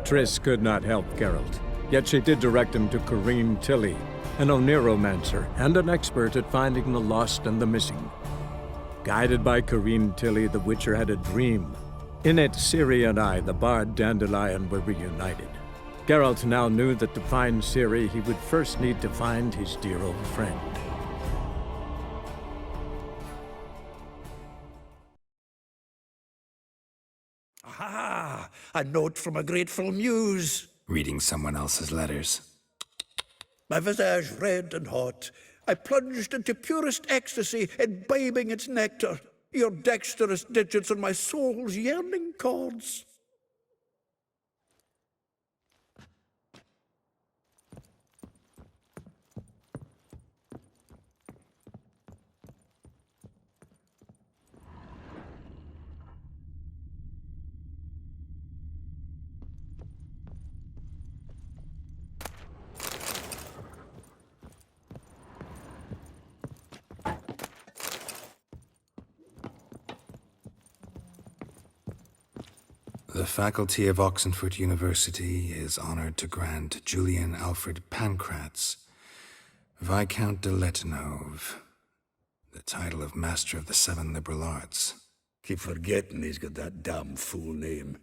Triss could not help Geralt, yet she did direct him to Corrine Tilly, an Oniromancer and an expert at finding the lost and the missing. Guided by Corrine Tilly, the Witcher had a dream. In it, Ciri and I, the bard Dandelion, were reunited. Geralt now knew that to find Ciri, he would first need to find his dear old friend. Aha! A note from a grateful muse. Reading someone else's letters. My visage red and hot, I plunged into purest ecstasy, imbibing its nectar, your dexterous digits on my soul's yearning chords. The faculty of Oxenford University is honored to grant Julian Alfred Pancratz, Viscount de Letenhove, the title of Master of the Seven Liberal Arts. Keep forgetting he's got that damn fool name.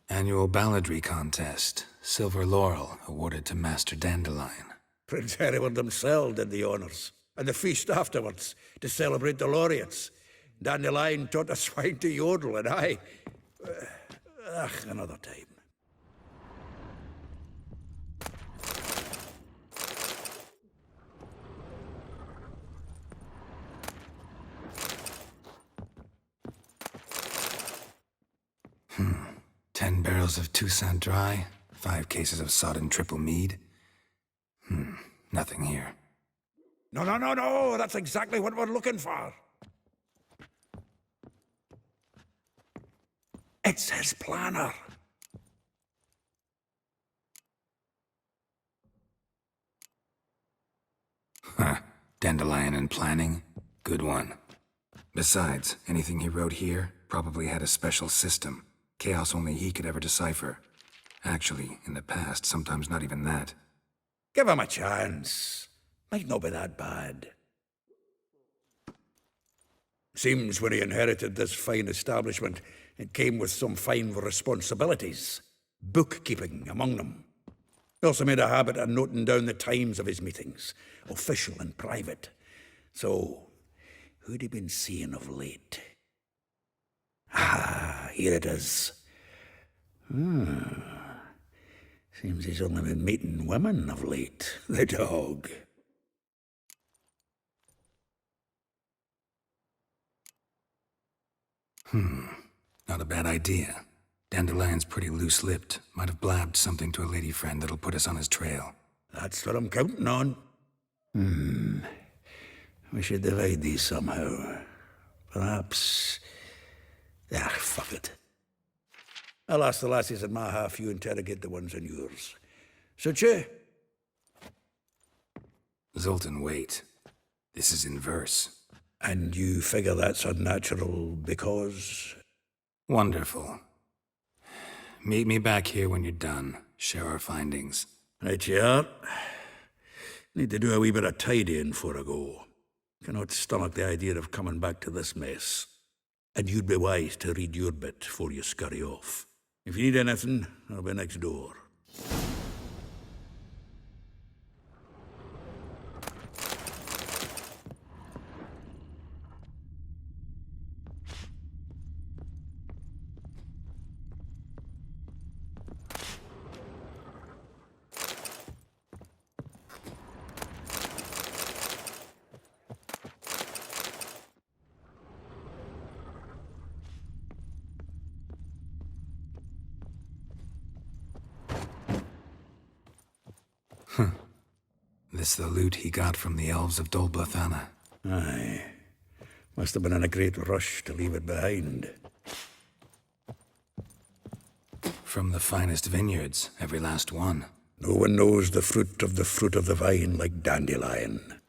Annual balladry contest. Silver laurel awarded to Master Dandelion. Prince Hereward himself did the honours, and the feast afterwards, to celebrate the laureates. Dandelion taught a swine to yodel, and I... another time. Hmm. 10 barrels of Toussaint Dry, 5 cases of sodden triple mead. Nothing here. No, that's exactly what we're looking for. It's his planner. Huh. Dandelion and planning? Good one. Besides, anything he wrote here probably had a special system. Chaos only he could ever decipher. Actually, in the past, sometimes not even that. Give him a chance. Might not be that bad. Seems when he inherited this fine establishment, it came with some fine responsibilities. Bookkeeping among them. He also made a habit of noting down the times of his meetings, official and private. So, who'd he been seeing of late? Ah, here it is. Seems he's only been meeting women of late, the dog. Not a bad idea. Dandelion's pretty loose-lipped. Might have blabbed something to a lady friend that'll put us on his trail. That's what I'm counting on. We should divide these somehow. Perhaps... fuck it. I'll ask the lassies in my half, you interrogate the ones in yours. Such a... Zoltan, wait. This is in verse. And you figure that's unnatural because... Wonderful. Meet me back here when you're done. Share our findings. Right you are. Need to do a wee bit of tidying before I go. Cannot stomach the idea of coming back to this mess. And you'd be wise to read your bit before you scurry off. If you need anything, I'll be next door. This the loot he got from the elves of Dol Blathanna. Aye. Must have been in a great rush to leave it behind. From the finest vineyards, every last one. No one knows the fruit of the vine like Dandelion.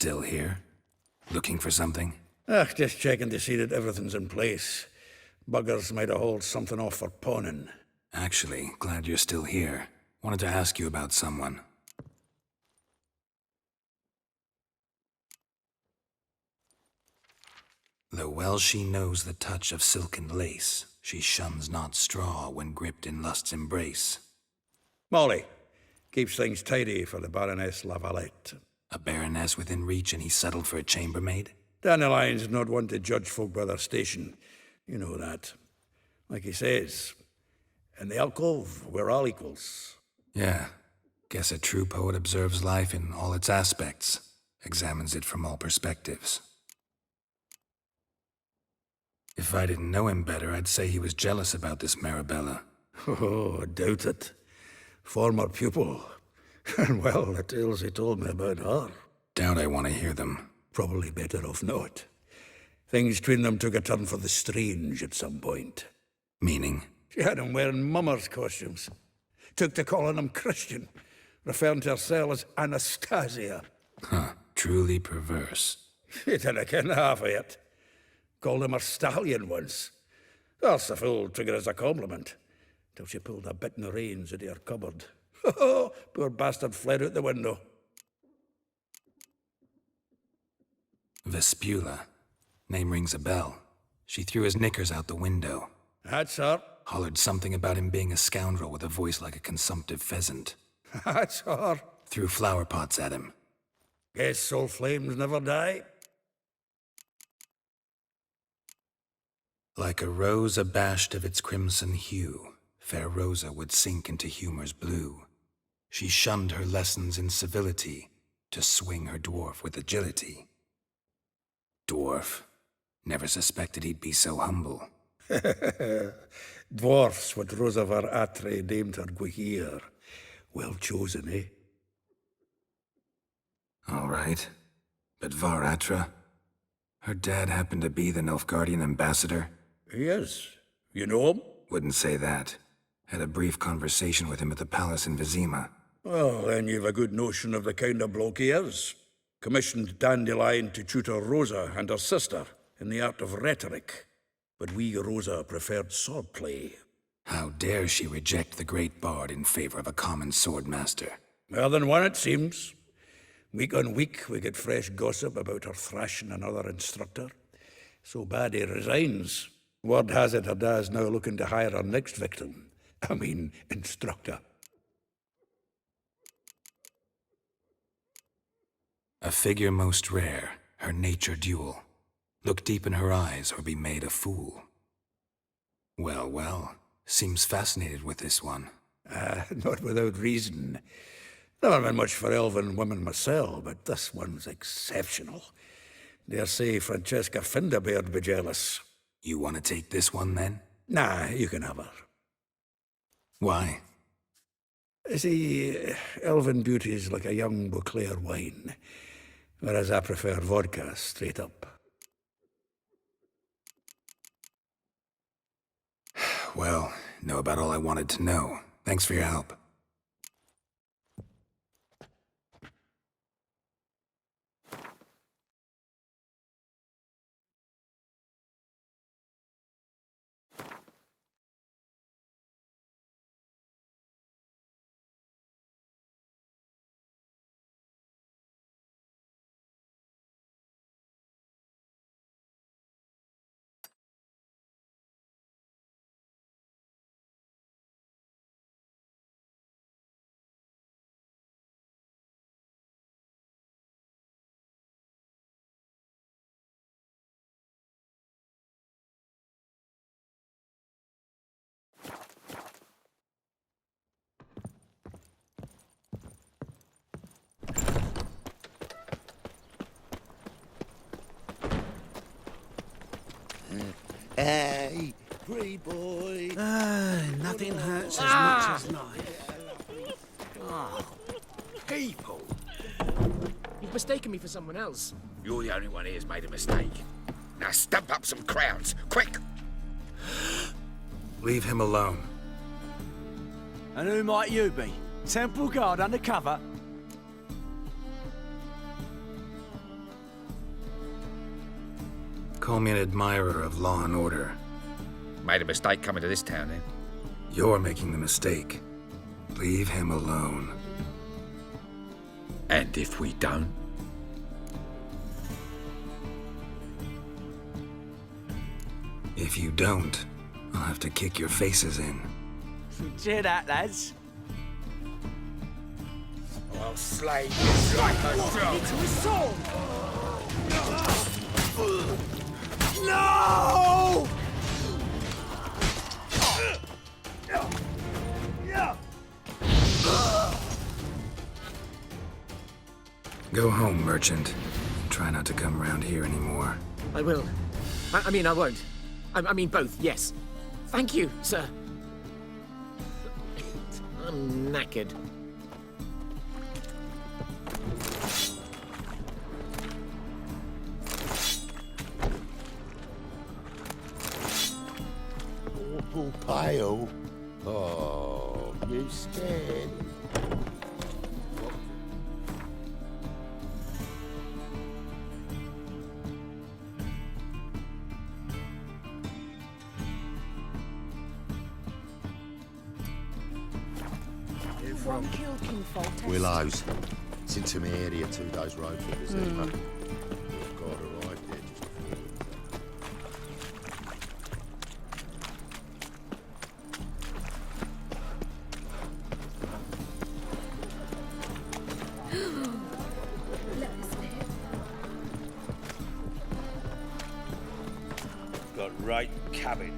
Still here? Looking for something? Just checking to see that everything's in place. Buggers might have hauled something off for pawning. Actually, glad you're still here. Wanted to ask you about someone. Though well she knows the touch of silken lace, she shuns not straw when gripped in lust's embrace. Molly keeps things tidy for the Baroness Lavalette. A baroness within reach and he settled for a chambermaid? Dandelion's not one to judge folk by their station. You know that. Like he says, in the alcove, we're all equals. Yeah. Guess a true poet observes life in all its aspects, examines it from all perspectives. If I didn't know him better, I'd say he was jealous about this Marabella. Oh, I doubt it. Former pupil. And well, the tales he told me about her. Doubt I want to hear them. Probably better off not. Things between them took a turn for the strange at some point. Meaning? She had him wearing mummers' costumes. Took to calling him Christian, referring to herself as Anastasia. Huh, truly perverse. She didn't ken half of it. Called him her stallion once. That's the fool took it as a compliment, till she pulled a bit in the reins out of her cupboard. Oh, poor bastard fled out the window. Vespula. Name rings a bell. She threw his knickers out the window. That's her. Hollered something about him being a scoundrel with a voice like a consumptive pheasant. That's her. Threw flower pots at him. Guess soul flames never die. Like a rose abashed of its crimson hue, fair Rosa would sink into humor's blue. She shunned her lessons in civility, to swing her dwarf with agility. Dwarf. Never suspected he'd be so humble. Dwarfs what Rosa var Atre named her Guihir. Well chosen, eh? All right. But Varatra? Her dad happened to be the Nilfgaardian ambassador? He is. You know him? Wouldn't say that. Had a brief conversation with him at the palace in Vizima. Well, then you've a good notion of the kind of bloke he is. Commissioned Dandelion to tutor Rosa and her sister in the art of rhetoric. But we Rosa preferred swordplay. How dare she reject the great bard in favor of a common swordmaster? More than one, it seems. Week on week, we get fresh gossip about her thrashing another instructor. So bad he resigns. Word has it her dad's now looking to hire her next victim. I mean, instructor. A figure most rare, her nature dual. Look deep in her eyes or be made a fool. Well, well, seems fascinated with this one. Not without reason. Never been much for elven women myself, but this one's exceptional. Dare say Francesca Finderbeard be jealous. You want to take this one, then? Nah, you can have her. Why? See, elven beauty's like a young Beauclair wine, whereas I prefer vodka straight up. Well, know about all I wanted to know. Thanks for your help. Hey, pretty boy. Nothing hurts as much as life. People! You've mistaken me for someone else. You're the only one here's made a mistake. Now stump up some crowds, quick! Leave him alone. And who might you be? Temple guard undercover? Call me an admirer of law and order. Made a mistake coming to this town, then. You're making the mistake. Leave him alone. And if we don't? If you don't, I'll have to kick your faces in. Cheer that, lads. I'll slay you like a dog. Into his sword! No! Go home, merchant. Try not to come around here anymore. I will. I mean, I won't. I mean, both, yes. Thank you, sir. I'm knackered. Awful pale. Oh, you scared? One killed Kinfolk. Willows. It's into my area 2 days road from Zima. God arrived here just before. Got right cabbage.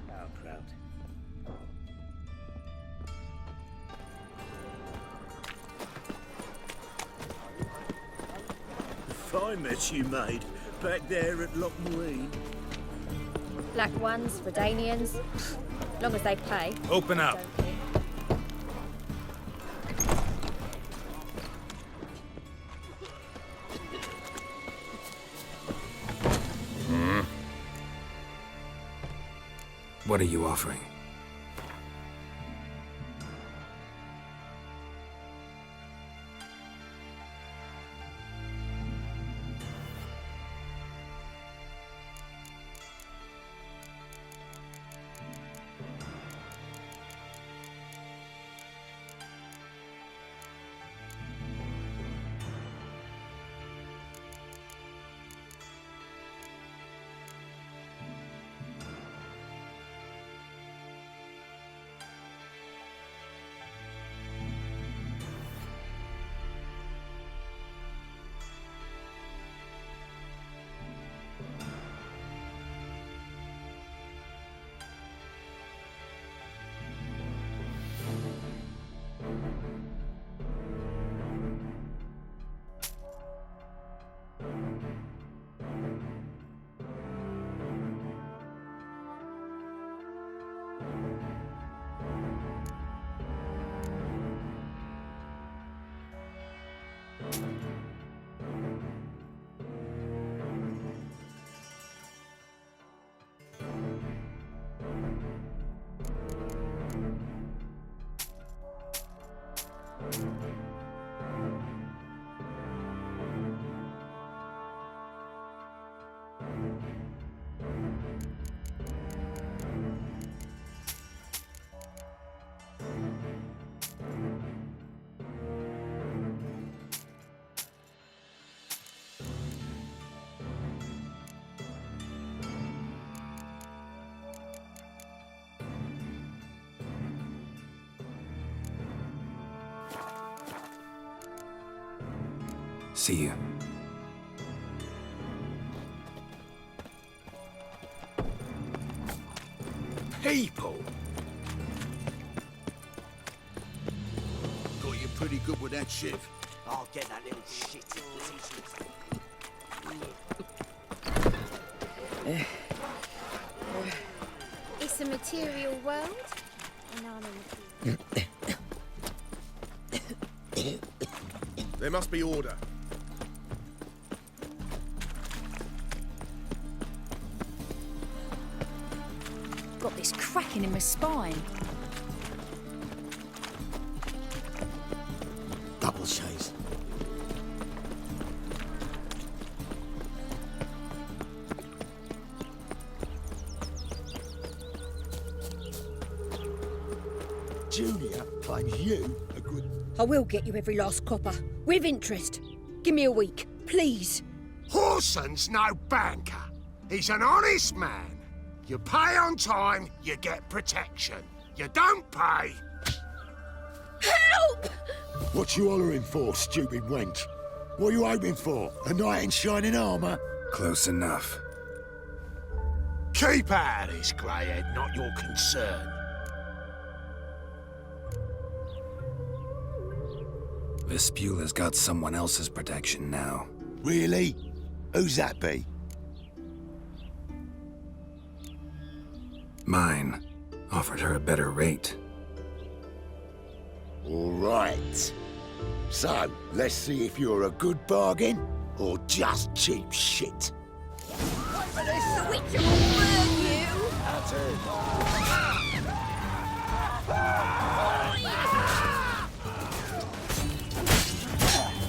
Sauerkraut. Fine mess you made back there at Lochmarine. Black ones, Redanians. Long as they pay. Open up. Don't care. What are you offering? See you. People! Got you pretty good with that shiv. I'll get that little shit. It's a material world. And I'm a material. There must be order. Got this cracking in my spine. Double chase. Junior claims you are good. I will get you every last copper, with interest. Give me a week, please. Horson's no banker. He's an honest man. You pay on time, you get protection. You don't pay... Help! What you hollering for, stupid wench? What are you hoping for? A knight in shining armour? Close enough. Keep out of this, greyhead, not your concern. Vespula's got someone else's protection now. Really? Who's that be? Mine. Offered her a better rate. All right. So, let's see if you're a good bargain or just cheap shit. The Witcher will burn you! That's it.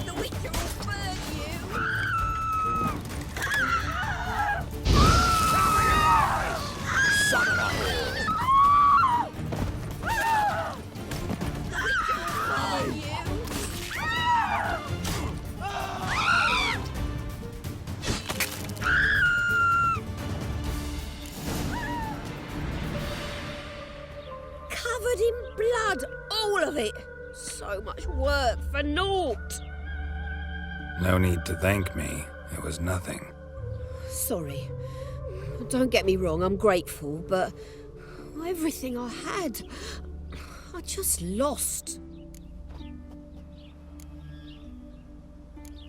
The Witcher will burn you! Son of a whore! Covered in blood, all of it. So much work for naught. No need to thank me. It was nothing. Sorry. Don't get me wrong, I'm grateful, but everything I had, I just lost.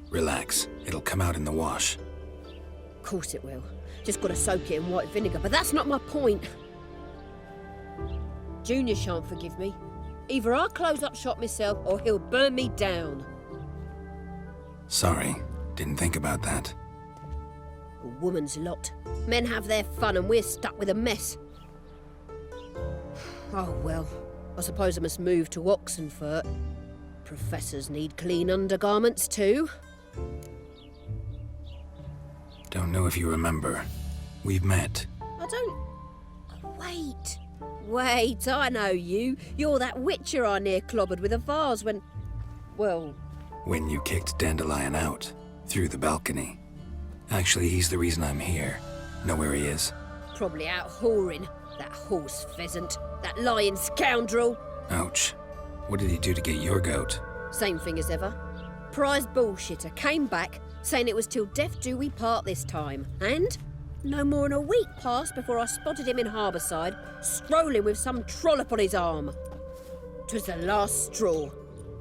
Relax. It'll come out in the wash. Of course it will. Just gotta soak it in white vinegar, but that's not my point. Junior shan't forgive me. Either I'll close up shop myself or he'll burn me down. Sorry. Didn't think about that. A woman's lot. Men have their fun and we're stuck with a mess. Oh well, I suppose I must move to Oxenfurt. Professors need clean undergarments too. Don't know if you remember. We've met. I don't... Wait, I know you. You're that witcher I near clobbered with a vase when... Well... When you kicked Dandelion out. Through the balcony. Actually, he's the reason I'm here. Know where he is? Probably out whoring. That horse pheasant. That lying scoundrel. Ouch. What did he do to get your goat? Same thing as ever. Prize bullshitter came back, saying it was till death do we part this time. And no more than a week passed before I spotted him in Harbourside, strolling with some trollop on his arm. 'Twas the last straw.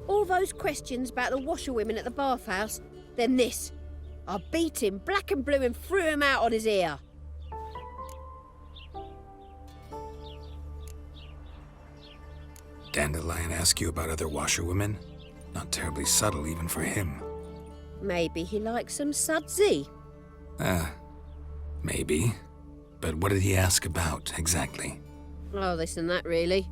All those questions about the washerwomen at the bathhouse, then this. I beat him black and blue and threw him out on his ear. Dandelion ask you about other washerwomen? Not terribly subtle even for him. Maybe he likes some sudsy. Maybe. But what did he ask about, exactly? Oh, this and that, really.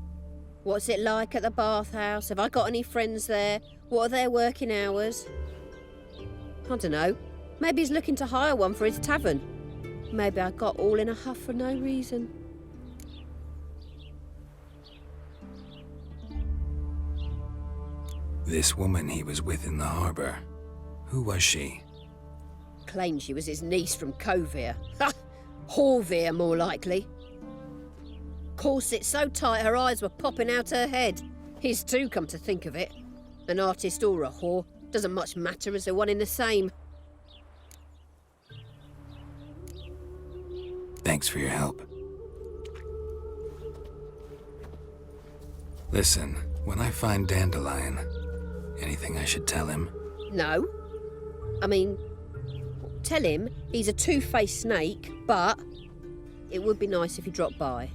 What's it like at the bathhouse? Have I got any friends there? What are their working hours? I don't know. Maybe he's looking to hire one for his tavern. Maybe I got all in a huff for no reason. This woman he was with in the harbour. Who was she? Claimed she was his niece from Kovir. Ha! Horvir, more likely. Corset so tight her eyes were popping out her head. His too, come to think of it. An artist or a whore. Doesn't much matter as they're one in the same. Thanks for your help. Listen, when I find Dandelion, anything I should tell him? No. I mean, tell him he's a two-faced snake, but it would be nice if he dropped by.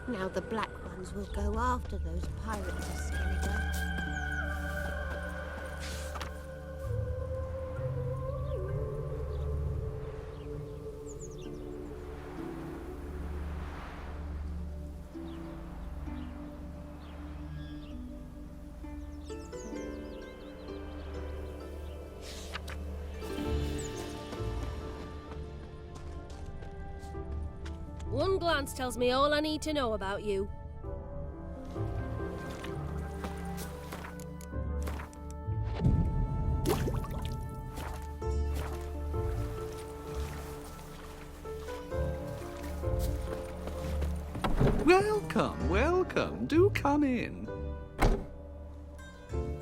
Now the Black Ones will go after those pirates of Skellige. One glance tells me all I need to know about you. Welcome, welcome. Do come in.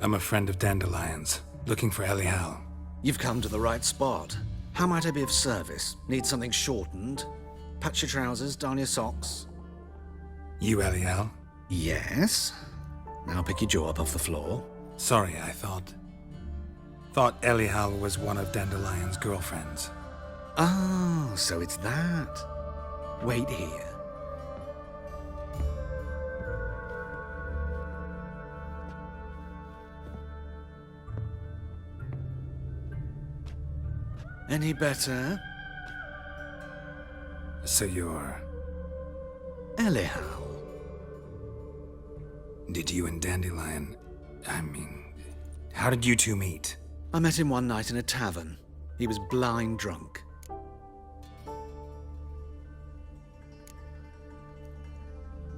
I'm a friend of Dandelion's, looking for Elial. You've come to the right spot. How might I be of service? Need something shortened? Patch your trousers, darn your socks. You Elial? Yes. Now pick your jaw up off the floor. Sorry, I thought Elial was one of Dandelion's girlfriends. Oh, so it's that. Wait here. Any better? So you're... Elial. Did you and Dandelion... how did you two meet? I met him one night in a tavern. He was blind drunk.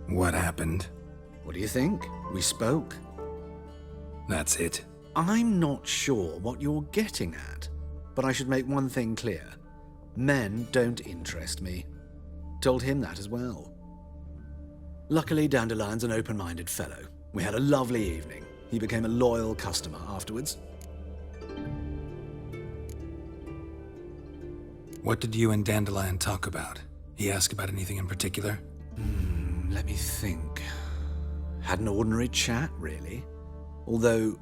What happened? What do you think? We spoke. That's it. I'm not sure what you're getting at, but I should make one thing clear. Men don't interest me. Told him that as well. Luckily, Dandelion's an open-minded fellow. We had a lovely evening. He became a loyal customer afterwards. What did you and Dandelion talk about? He asked about anything in particular? Let me think. Had an ordinary chat, really. Although,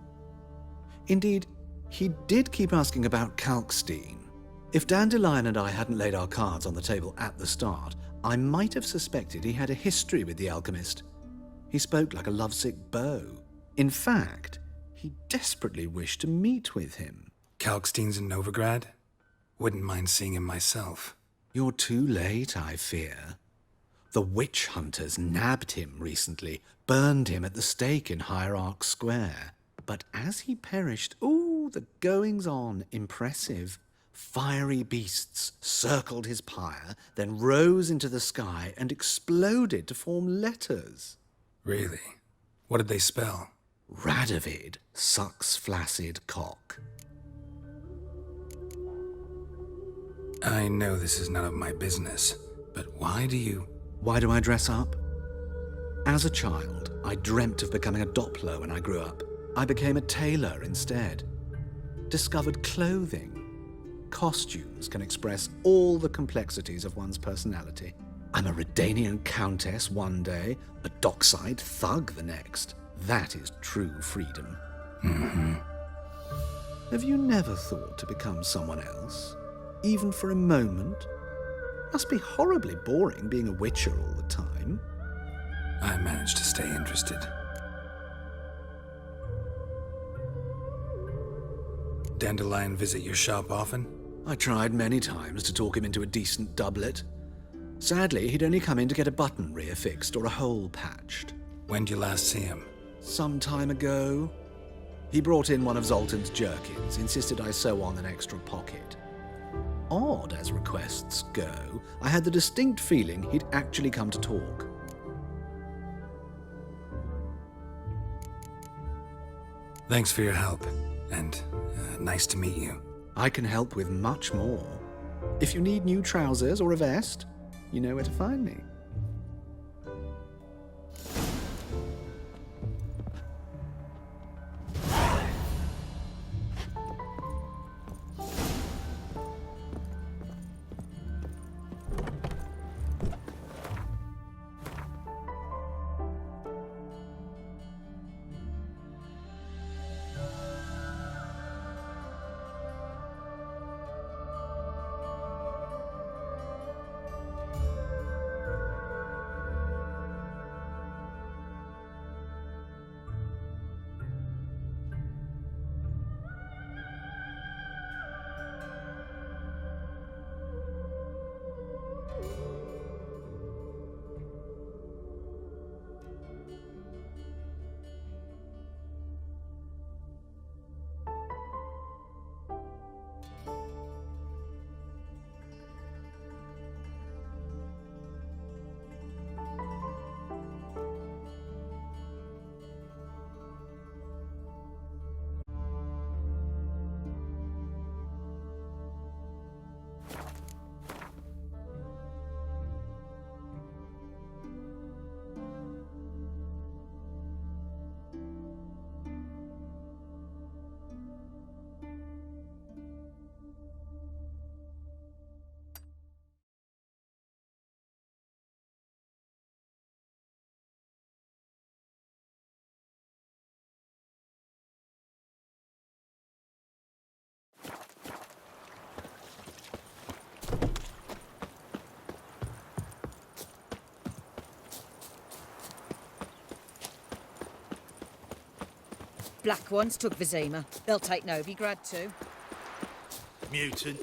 indeed, he did keep asking about Kalkstein. If Dandelion and I hadn't laid our cards on the table at the start, I might have suspected he had a history with the alchemist. He spoke like a lovesick beau. In fact, he desperately wished to meet with him. Kalkstein's in Novigrad? Wouldn't mind seeing him myself. You're too late, I fear. The witch hunters nabbed him recently, burned him at the stake in Hierarch Square. But as he perished, the goings-on, impressive. Fiery beasts circled his pyre, then rose into the sky and exploded to form letters. Really? What did they spell? Radovid sucks flaccid cock. I know this is none of my business, but why do I dress up? As a child, I dreamt of becoming a Doppler when I grew up. I became a tailor instead. Discovered clothing. Costumes can express all the complexities of one's personality. I'm a Redanian countess one day, a dockside thug the next. That is true freedom. Have you never thought to become someone else? Even for a moment? Must be horribly boring being a witcher all the time. I managed to stay interested. Dandelion visit your shop often? I tried many times to talk him into a decent doublet. Sadly, he'd only come in to get a button reaffixed or a hole patched. When did you last see him? Some time ago. He brought in one of Zoltan's jerkins, insisted I sew on an extra pocket. Odd as requests go, I had the distinct feeling he'd actually come to talk. Thanks for your help, and nice to meet you. I can help with much more. If you need new trousers or a vest, you know where to find me. black ones took Vizima. They'll take Novigrad too. Mutant.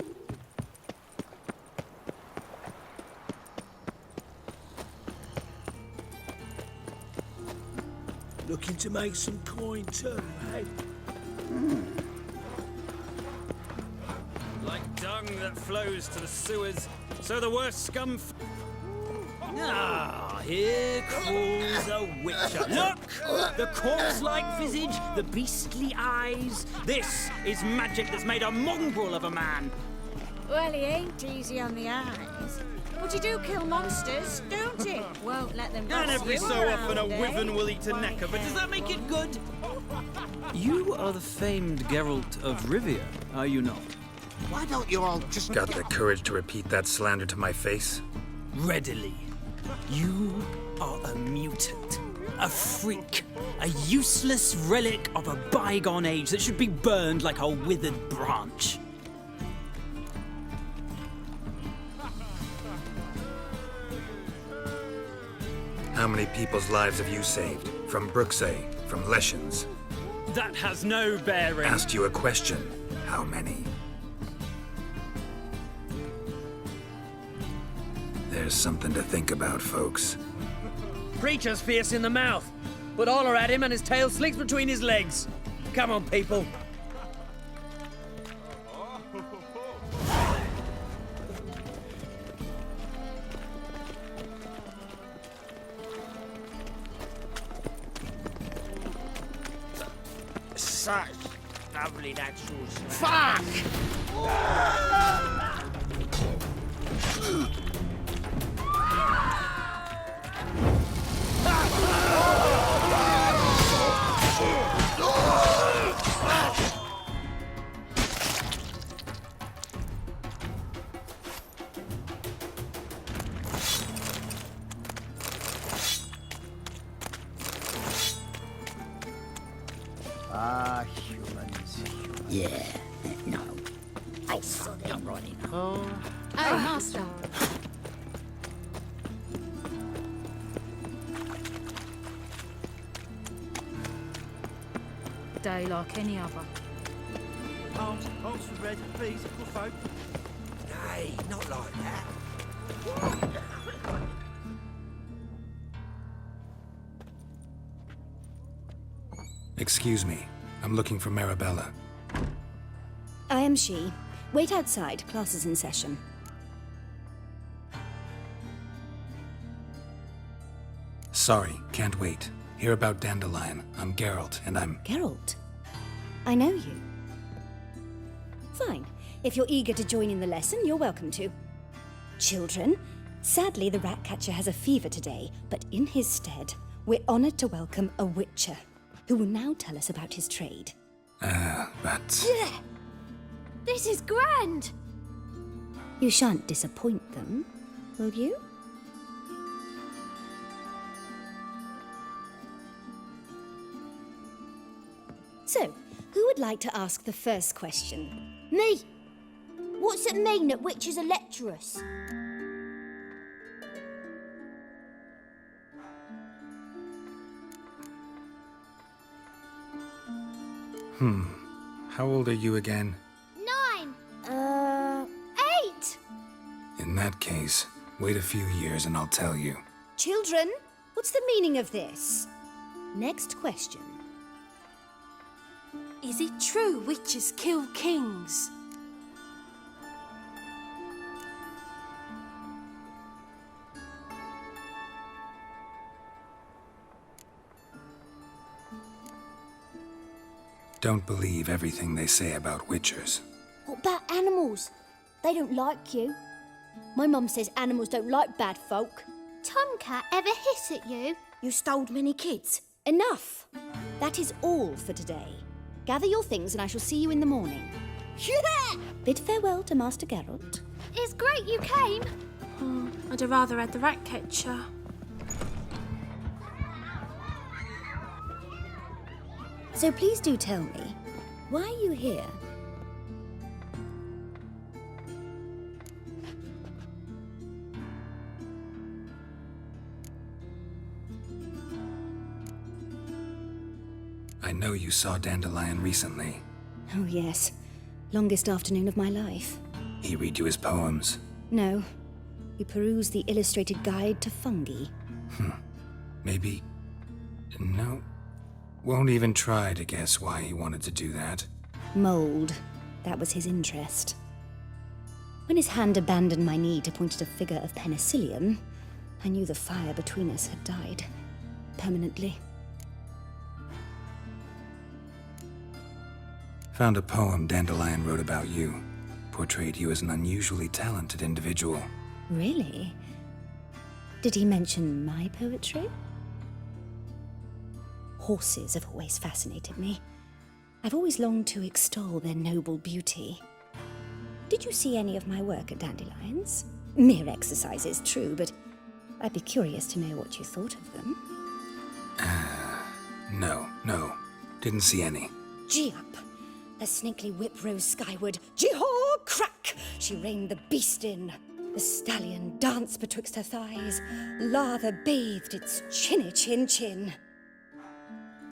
Looking to make some coin too, eh? Like dung that flows to the sewers, so the worst scum. Ah, here crawls a witcher. Look! The corpse-like visage, the beastly eyes. This is magic that's made a mongrel of a man. Well, he ain't easy on the eyes. But he do kill monsters, don't he? Won't let them And boss every you so often a around, eh? wyvern will eat a necker, but does that make it good? You are the famed Geralt of Rivia, are you not? Why don't you all just... Got the courage to repeat that slander to my face? Readily. You are a mutant, a freak, a useless relic of a bygone age that should be burned like a withered branch. How many people's lives have you saved? From Brooksay, from Leshens? That has no bearing. Asked you a question. How many? There's something to think about, folks. Preacher's fierce in the mouth, but all are at him and his tail slinks between his legs. Come on, people. Such lovely natural Fuck! Humans. Yeah, no. I saw them running. Oh, Master. Day like any other. arms for red, please, good folk. Nay, not like that. Excuse me. I'm looking for Marabella. I am she. Wait outside. Class is in session. Sorry, can't wait. Hear about Dandelion. I'm Geralt, and I'm... Geralt? I know you. Fine. If you're eager to join in the lesson, you're welcome to. Children, sadly the Ratcatcher has a fever today, but in his stead, we're honoured to welcome a Witcher, who will now tell us about his trade. But... Yeah. This is grand! You shan't disappoint them, will you? So, who would like to ask the first question? Me! What's it mean that witches are lecturers? How old are you again? 9! 8! In that case, wait a few years and I'll tell you. Children, what's the meaning of this? Next question. Is it true witches kill kings? Don't believe everything they say about witchers. What about animals? They don't like you. My mum says animals don't like bad folk. Tomcat ever hiss at you? You stole many kids. Enough! That is all for today. Gather your things and I shall see you in the morning. Yeah! Bid farewell to Master Geralt. It's great you came. I'd have rather had the Ratcatcher. So please do tell me, why are you here? I know you saw Dandelion recently. Oh, yes. Longest afternoon of my life. He read you his poems? No. We perused the illustrated guide to fungi. Maybe... No. Won't even try to guess why he wanted to do that. Mold. That was his interest. When his hand abandoned my knee to point at a figure of penicillium, I knew the fire between us had died. Permanently. Found a poem Dandelion wrote about you. Portrayed you as an unusually talented individual. Really? Did he mention my poetry? Horses have always fascinated me. I've always longed to extol their noble beauty. Did you see any of my work at Dandelion's? Mere exercises, true, but I'd be curious to know what you thought of them. No. Didn't see any. Gee up! A snakely whip rose skyward. Gee-haw! Crack! She reined the beast in. The stallion danced betwixt her thighs. Lather bathed its chinny chin.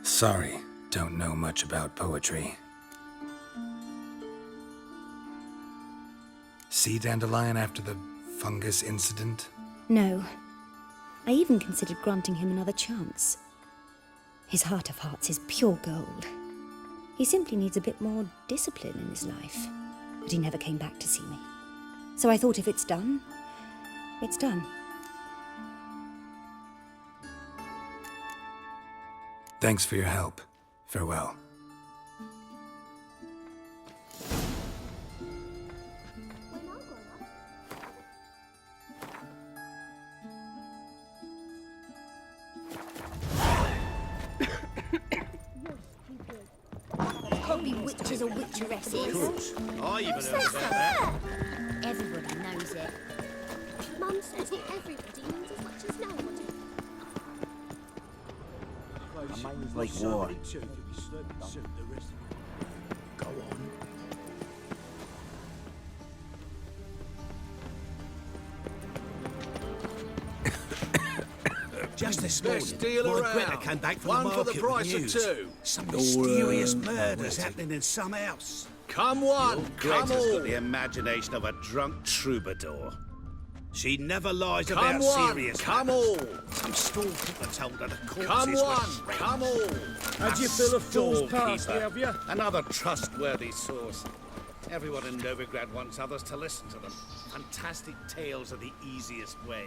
Sorry, don't know much about poetry. See Dandelion after the fungus incident? No. I even considered granting him another chance. His heart of hearts is pure gold. He simply needs a bit more discipline in his life. But he never came back to see me. So I thought if it's done, it's done. Thanks for your help. Farewell. Can't be witches or witcheresses. Of course. I even heard about that. Everybody knows it. Mum says not everybody means as much as nobody. Like what? Go on. Just this morning, Best deal my Greta around. came back from One the for market the price with of news. two. Some mysterious murders happening in some house. Come one, come Greta's all. got the imagination of a drunk troubadour. She never lies Come about one, serious come matters. all. Some storekeeper told her the corpses Come were one, shredded. come all. How'd you fill a fool's party, have you? Another trustworthy source. Everyone in Novigrad wants others to listen to them. Fantastic tales are the easiest way.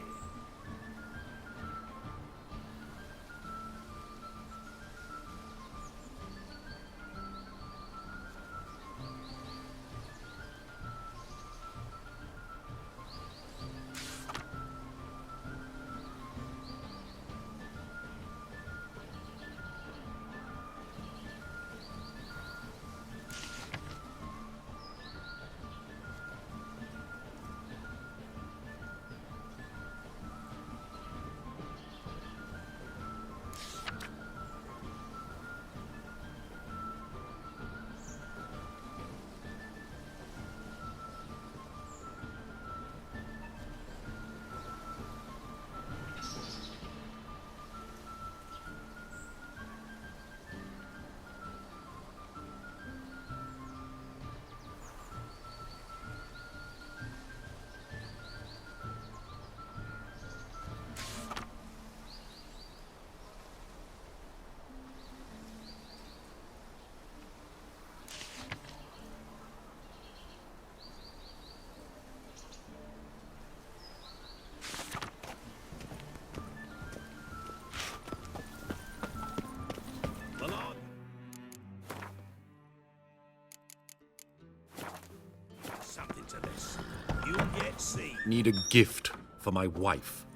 Something to this. You'll get seen. Need a gift for my wife.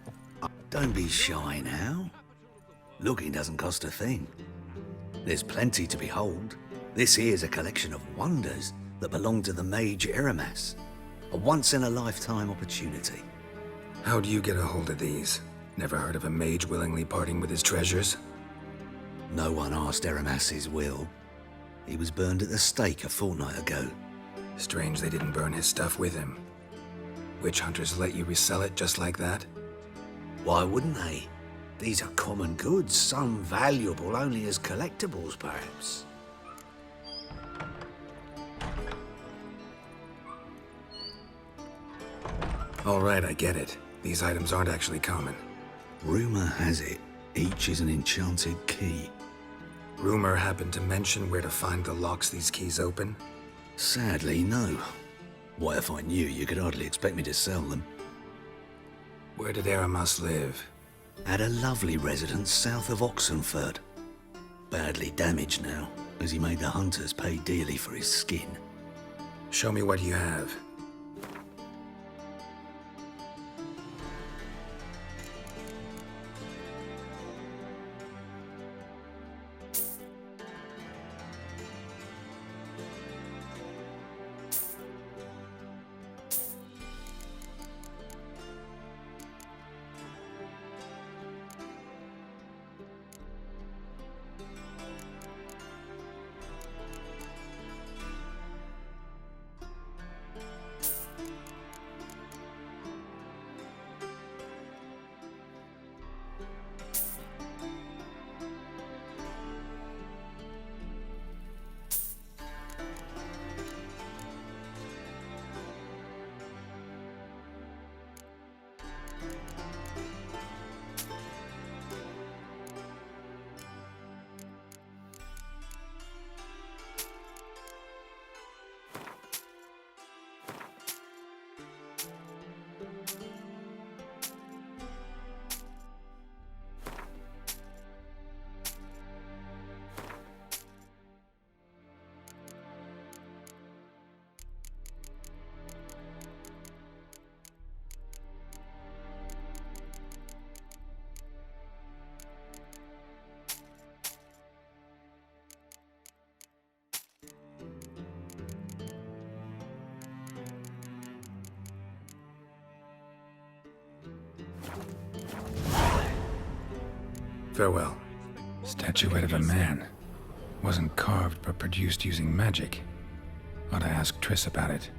Don't be shy now. Looking doesn't cost a thing. There's plenty to behold. This here's a collection of wonders that belong to the mage Eramas. A once-in-a-lifetime opportunity. How do you get a hold of these? Never heard of a mage willingly parting with his treasures? No one asked Eramas' will. He was burned at the stake a fortnight ago. Strange they didn't burn his stuff with him. Witch hunters let you resell it just like that? Why wouldn't they? These are common goods, some valuable only as collectibles, perhaps. All right, I get it. These items aren't actually common. Rumor has it, each is an enchanted key. Rumor happened to mention where to find the locks these keys open? Sadly, no. Why, if I knew, you could hardly expect me to sell them. Where did Aramas live? At a lovely residence south of Oxenford. Badly damaged now, as he made the hunters pay dearly for his skin. Show me what you have. Farewell. Statuette of a man. Wasn't carved, but produced using magic. Ought to ask Triss about it.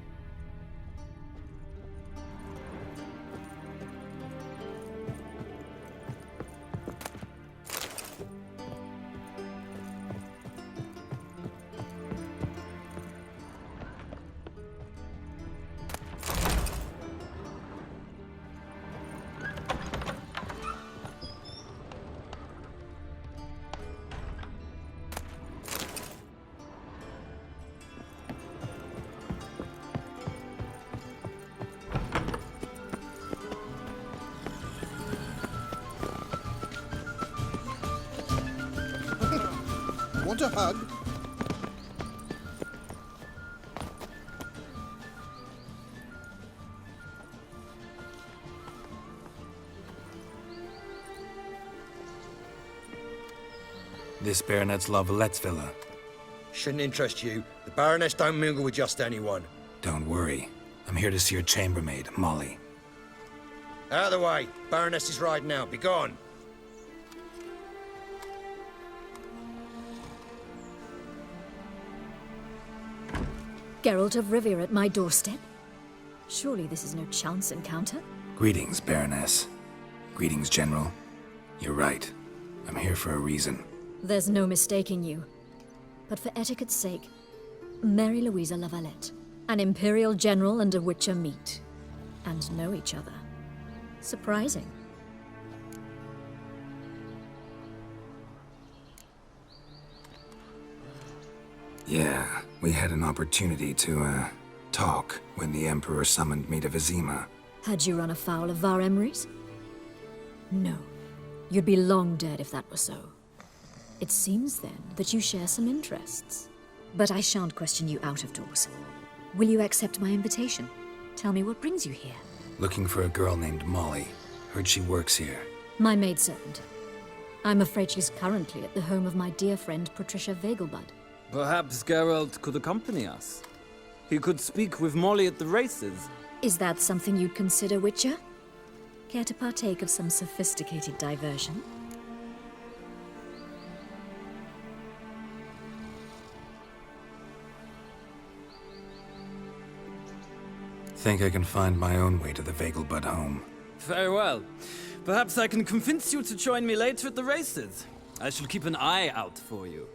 Want a hug? This Baronet's La Vallette's villa. Shouldn't interest you. The Baroness don't mingle with just anyone. Don't worry. I'm here to see her chambermaid, Molly. Out of the way. Baroness is riding out. Be gone. Geralt of Rivia at my doorstep? Surely this is no chance encounter? Greetings, Baroness. Greetings, General. You're right. I'm here for a reason. There's no mistaking you. But for etiquette's sake, Mary Louisa La Valette. An Imperial General and a Witcher meet. And know each other. Surprising. Yeah, we had an opportunity to, talk when the Emperor summoned me to Vizima. Had you run afoul of Var Emrys? No. You'd be long dead if that were so. It seems, then, that you share some interests. But I shan't question you out of doors. Will you accept my invitation? Tell me what brings you here. Looking for a girl named Molly. Heard she works here. My maidservant. I'm afraid she's currently at the home of my dear friend Patricia Vegelbud. Perhaps Geralt could accompany us. He could speak with Molly at the races. Is that something you'd consider, Witcher? Care to partake of some sophisticated diversion? Think I can find my own way to the Vegelbud home. Very well. Perhaps I can convince you to join me later at the races. I shall keep an eye out for you.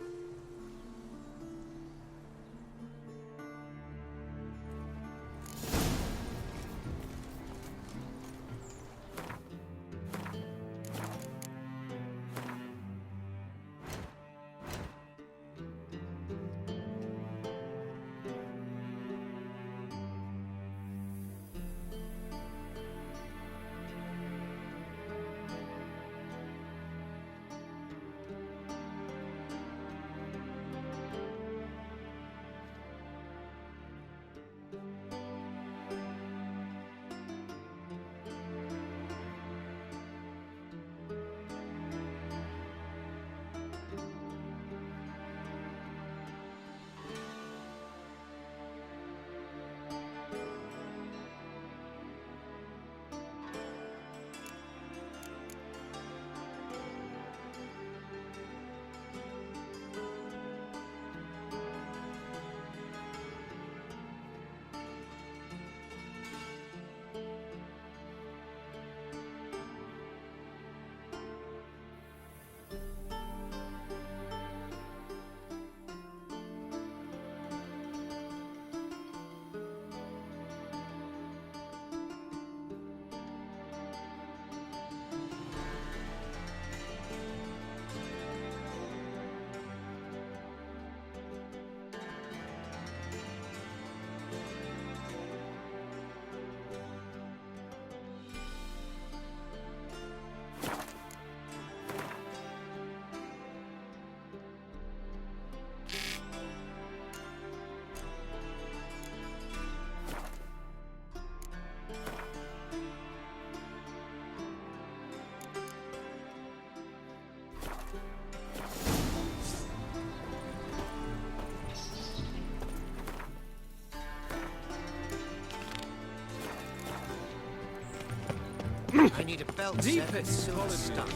I need a belt Deepest set with silver studs.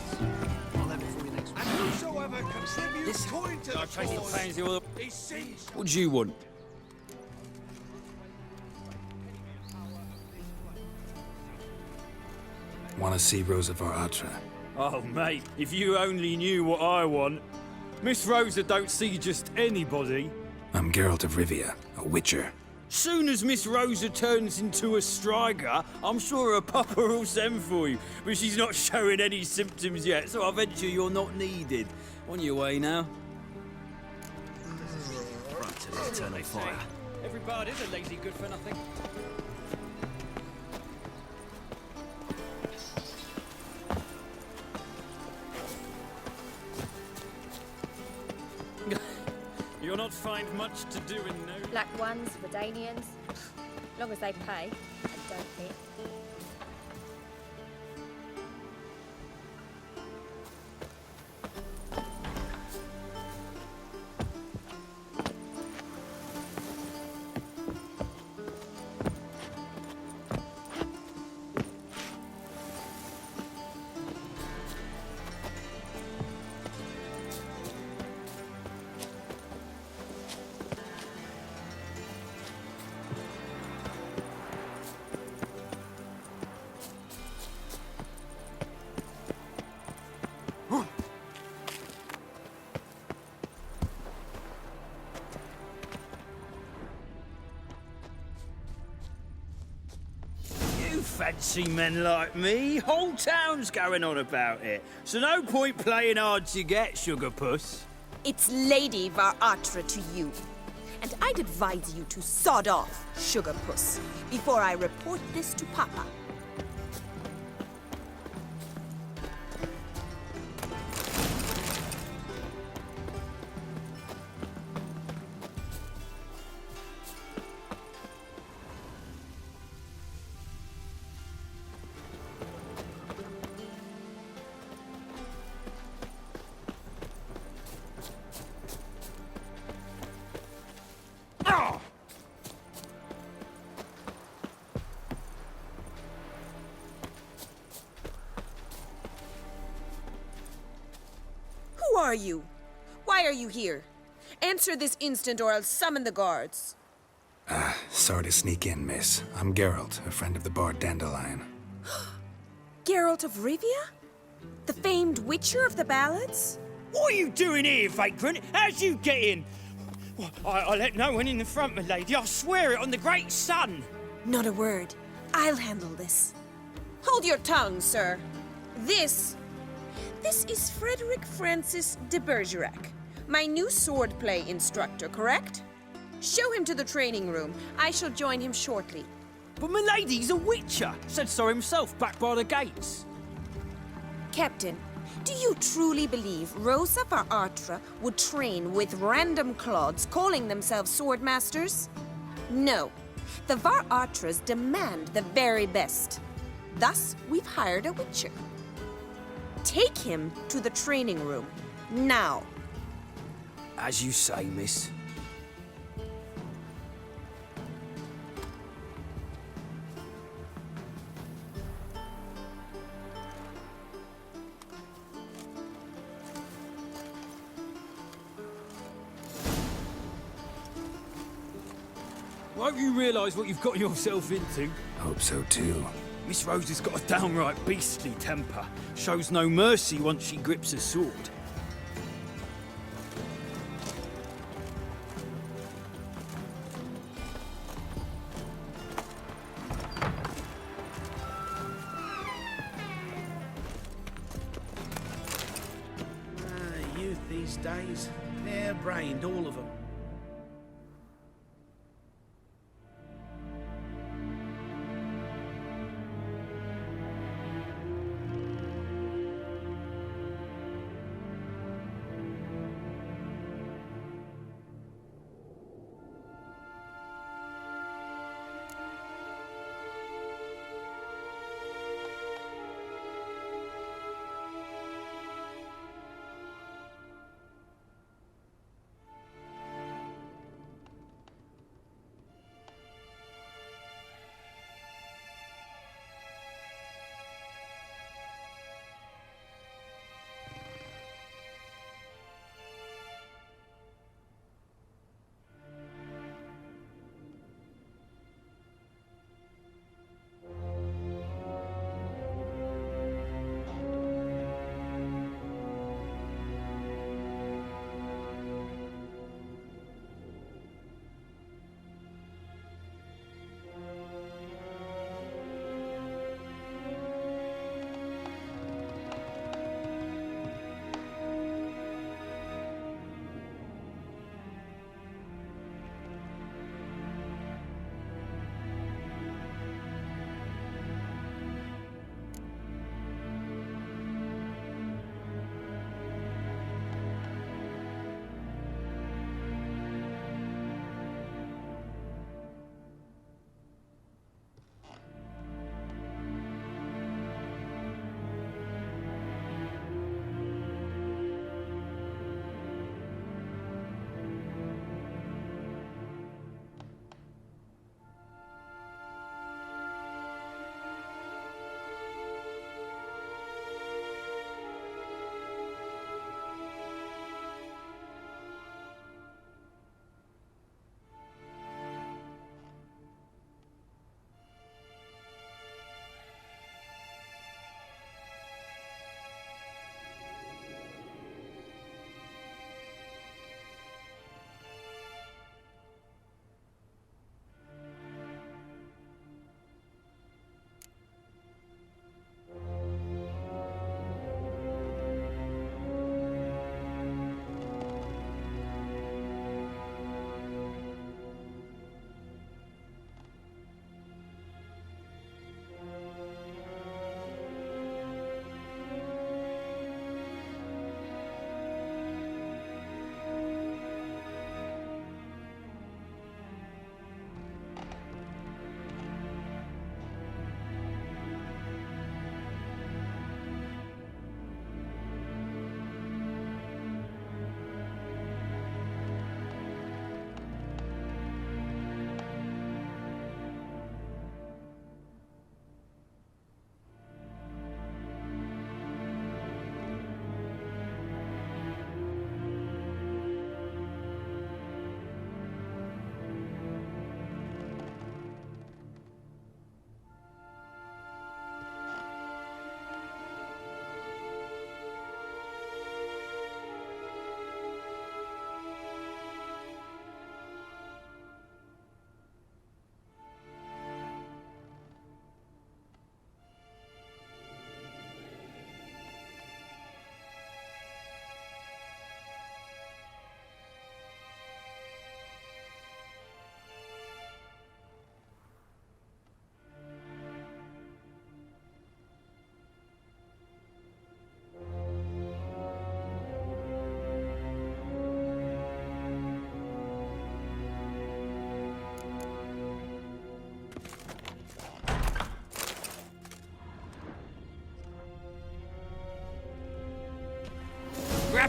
I'll have it for you next week. And whosoever contributes coin to the cause, He sings. What do you want? Want to see Rosa var Atra? Oh, mate, if you only knew what I want. Miss Rosa don't see just anybody. I'm Geralt of Rivia, a witcher. Soon as Miss Rosa turns into a striker, I'm sure her papa will send for you. But she's not showing any symptoms yet, so I venture you're not needed. On your way now. Right to the eternal fire. Every bard is a lazy good for nothing. You'll not find much to do in no... Black ones, Redanians. Long as they pay and don't hit. You fancy men like me? Whole town's going on about it. So no point playing hard to get, sugar puss. It's Lady var Atra to you. And I'd advise you to sod off, sugar puss, before I report this to Papa. Who are you? Why are you here? Answer this instant or I'll summon the guards. Sorry to sneak in, miss. I'm Geralt, a friend of the bard Dandelion. Geralt of Rivia? The famed witcher of the ballads? What are you doing here, vagrant? How'd you get in? Well, I let no one in the front, my lady. I swear it on the great sun. Not a word. I'll handle this. Hold your tongue, sir. This is Frederick Francis de Bergerac, my new swordplay instructor, correct? Show him to the training room. I shall join him shortly. But my lady's a witcher. Said so himself back by the gates. Captain, do you truly believe Rosa var Atra would train with random clods calling themselves swordmasters? No. The var Atras demand the very best. Thus, we've hired a witcher. Take him to the training room, now. As you say, miss. Won't you realise what you've got yourself into? Hope so too. Miss Rose has got a downright beastly temper. Shows no mercy once she grips a sword. Youth these days, hair-brained, all of them.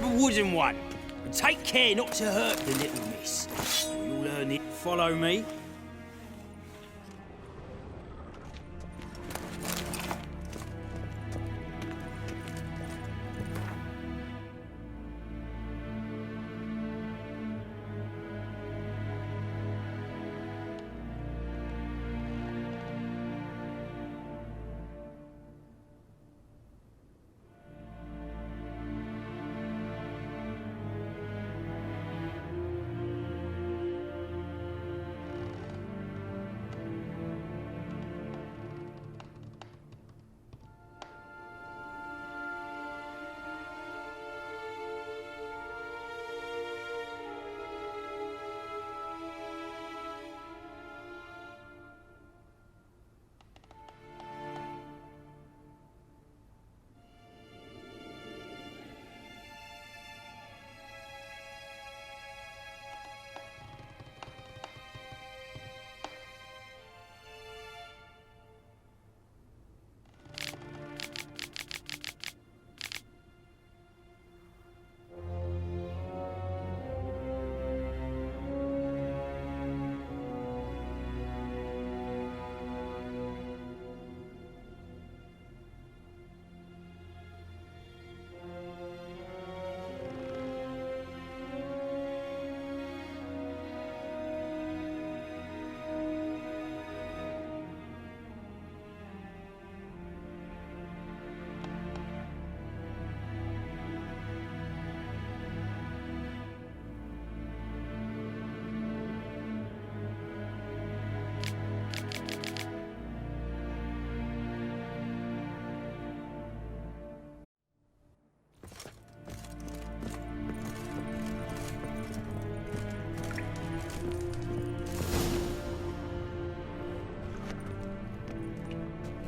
wooden one. And take care not to hurt the little miss. You'll learn it. Follow me.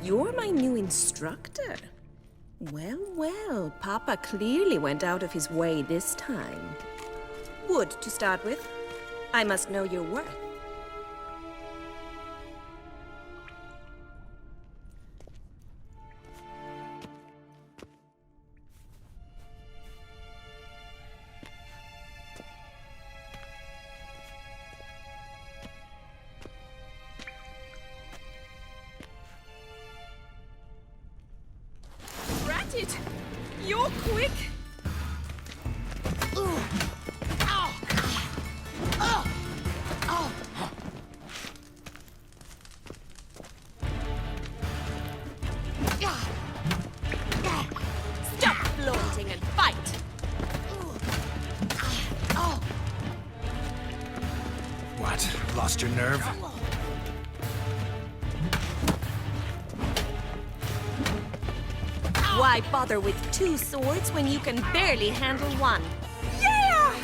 You're my new instructor. Well, well, Papa clearly went out of his way this time. Wood, to start with. I must know your worth. It. You're quick. Stop flaunting and fight. What? Lost your nerve? Why bother with two swords when you can barely handle one? Yeah!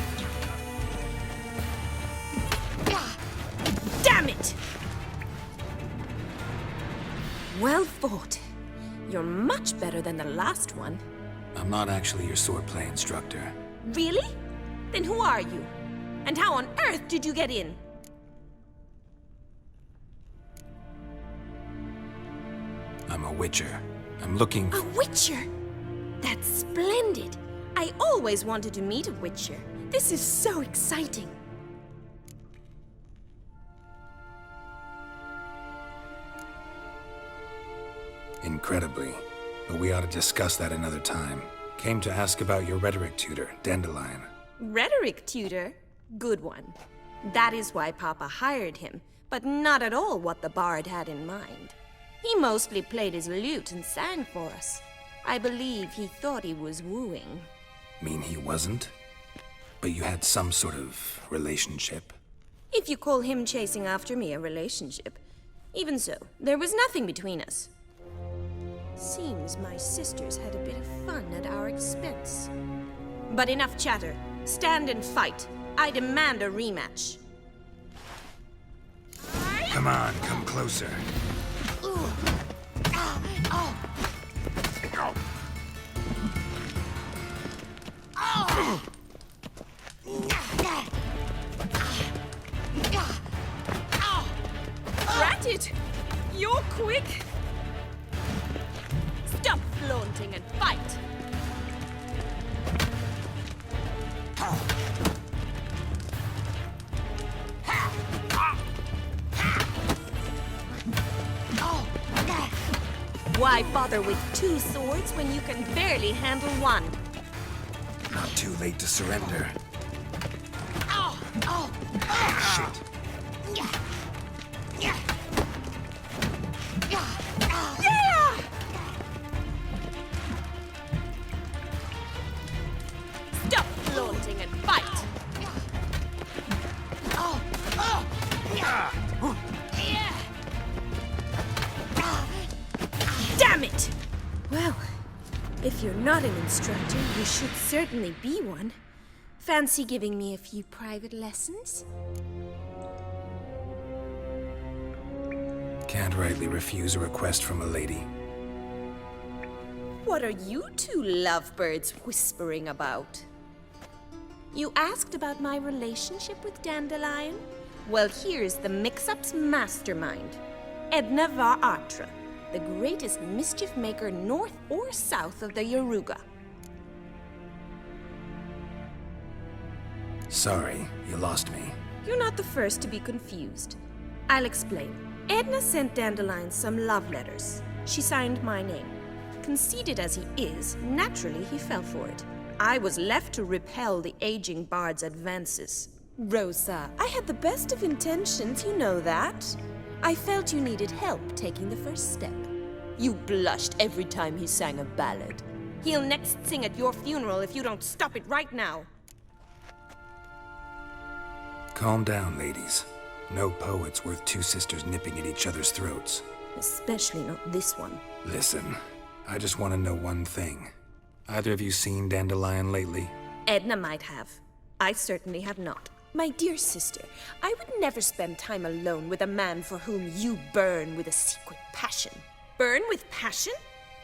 Damn it! Well fought. You're much better than the last one. I'm not actually your swordplay instructor. Really? Then who are you? And how on earth did you get in? I'm a witcher. I'm looking A witcher? That's splendid. I always wanted to meet a witcher. This is so exciting. Incredibly. But we ought to discuss that another time. Came to ask about your rhetoric tutor, Dandelion. Rhetoric tutor? Good one. That is why Papa hired him, but not at all what the bard had in mind. He mostly played his lute and sang for us. I believe he thought he was wooing. Mean he wasn't? But you had some sort of relationship? If you call him chasing after me a relationship. Even so, there was nothing between us. Seems my sisters had a bit of fun at our expense. But enough chatter. Stand and fight. I demand a rematch. Come on, come closer. Drat it! You're quick! Stop flaunting and fight! Why bother with 2 swords when you can barely handle one? Not too late to surrender. Shit. Yeah! Stop flaunting and fight! Damn it! Well, if you're not an instructor, you should certainly be one. Fancy giving me a few private lessons? Can't rightly refuse a request from a lady. What are you two lovebirds whispering about? You asked about my relationship with Dandelion? Well, here's the mix-up's mastermind. Edna var Atra, the greatest mischief maker north or south of the Yaruga. Sorry, you lost me. You're not the first to be confused. I'll explain. Edna sent Dandelion some love letters. She signed my name. Conceited as he is, naturally he fell for it. I was left to repel the aging bard's advances. Rosa, I had the best of intentions, you know that. I felt you needed help taking the first step. You blushed every time he sang a ballad. He'll next sing at your funeral if you don't stop it right now. Calm down, ladies. No poet's worth 2 sisters nipping at each other's throats. Especially not this one. Listen, I just want to know one thing. Either of you seen Dandelion lately? Edna might have. I certainly have not. My dear sister, I would never spend time alone with a man for whom you burn with a secret passion. Burn with passion?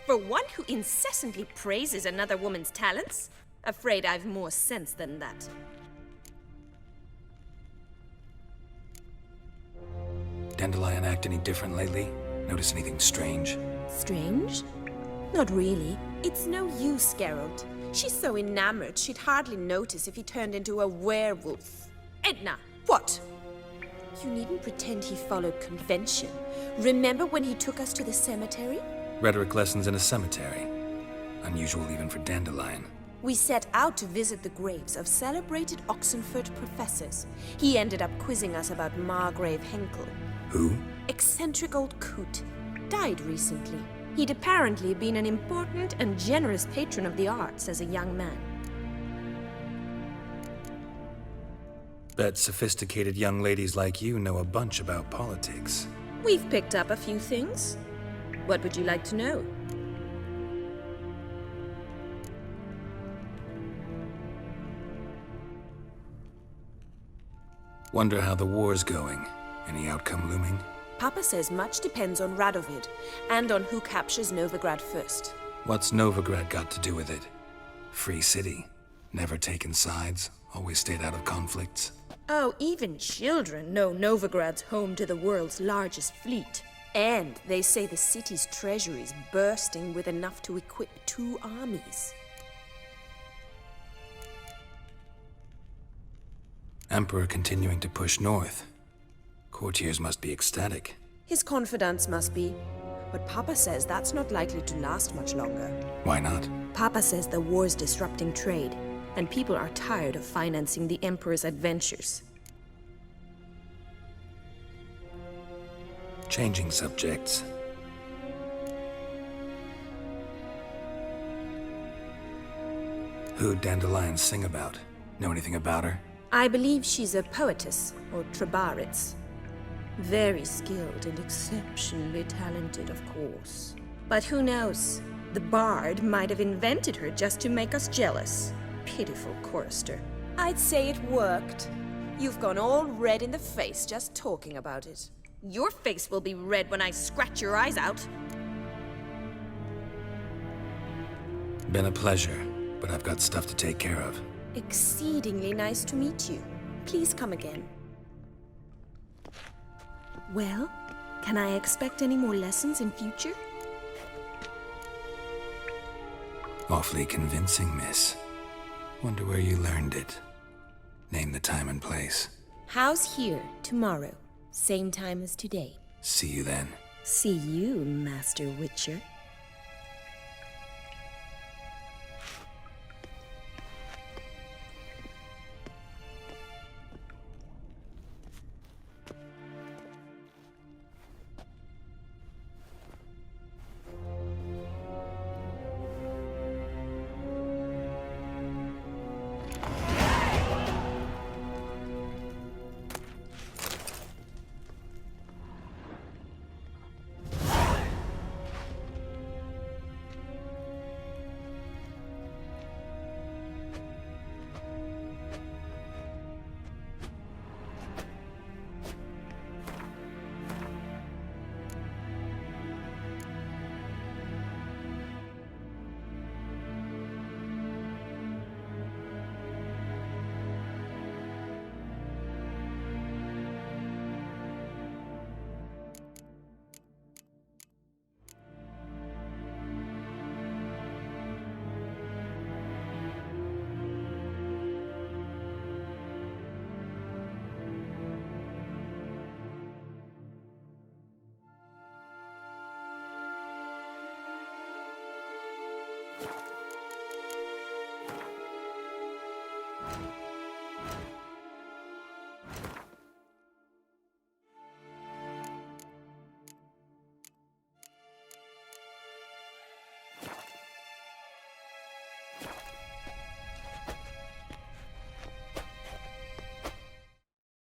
For one who incessantly praises another woman's talents? Afraid I've more sense than that. Dandelion act any different lately? Notice anything strange? Strange? Not really. It's no use, Geralt. She's so enamored she'd hardly notice if he turned into a werewolf. Edna! What? You needn't pretend he followed convention. Remember when he took us to the cemetery? Rhetoric lessons in a cemetery. Unusual even for Dandelion. We set out to visit the graves of celebrated Oxenford professors. He ended up quizzing us about Margrave Henkel. Who? Eccentric old coot. Died recently. He'd apparently been an important and generous patron of the arts as a young man. Bet sophisticated young ladies like you know a bunch about politics. We've picked up a few things. What would you like to know? Wonder how the war's going. Any outcome looming? Papa says much depends on Radovid, and on who captures Novigrad first. What's Novigrad got to do with it? Free city. Never taken sides. Always stayed out of conflicts. Oh, even children know Novigrad's home to the world's largest fleet. And they say the city's treasury's bursting with enough to equip 2 armies. Emperor continuing to push north. Courtiers must be ecstatic. His confidants must be. But Papa says that's not likely to last much longer. Why not? Papa says the war's disrupting trade, and people are tired of financing the Emperor's adventures. Changing subjects. Who'd Dandelion sing about? Know anything about her? I believe she's a poetess, or trabaritz. Very skilled and exceptionally talented, of course. But who knows? The bard might have invented her just to make us jealous. Pitiful chorister. I'd say it worked. You've gone all red in the face just talking about it. Your face will be red when I scratch your eyes out. Been a pleasure, but I've got stuff to take care of. Exceedingly nice to meet you. Please come again. Well, can I expect any more lessons in future? Awfully convincing, miss. Wonder where you learned it. Name the time and place. House here, tomorrow. Same time as today. See you then. See you, Master Witcher.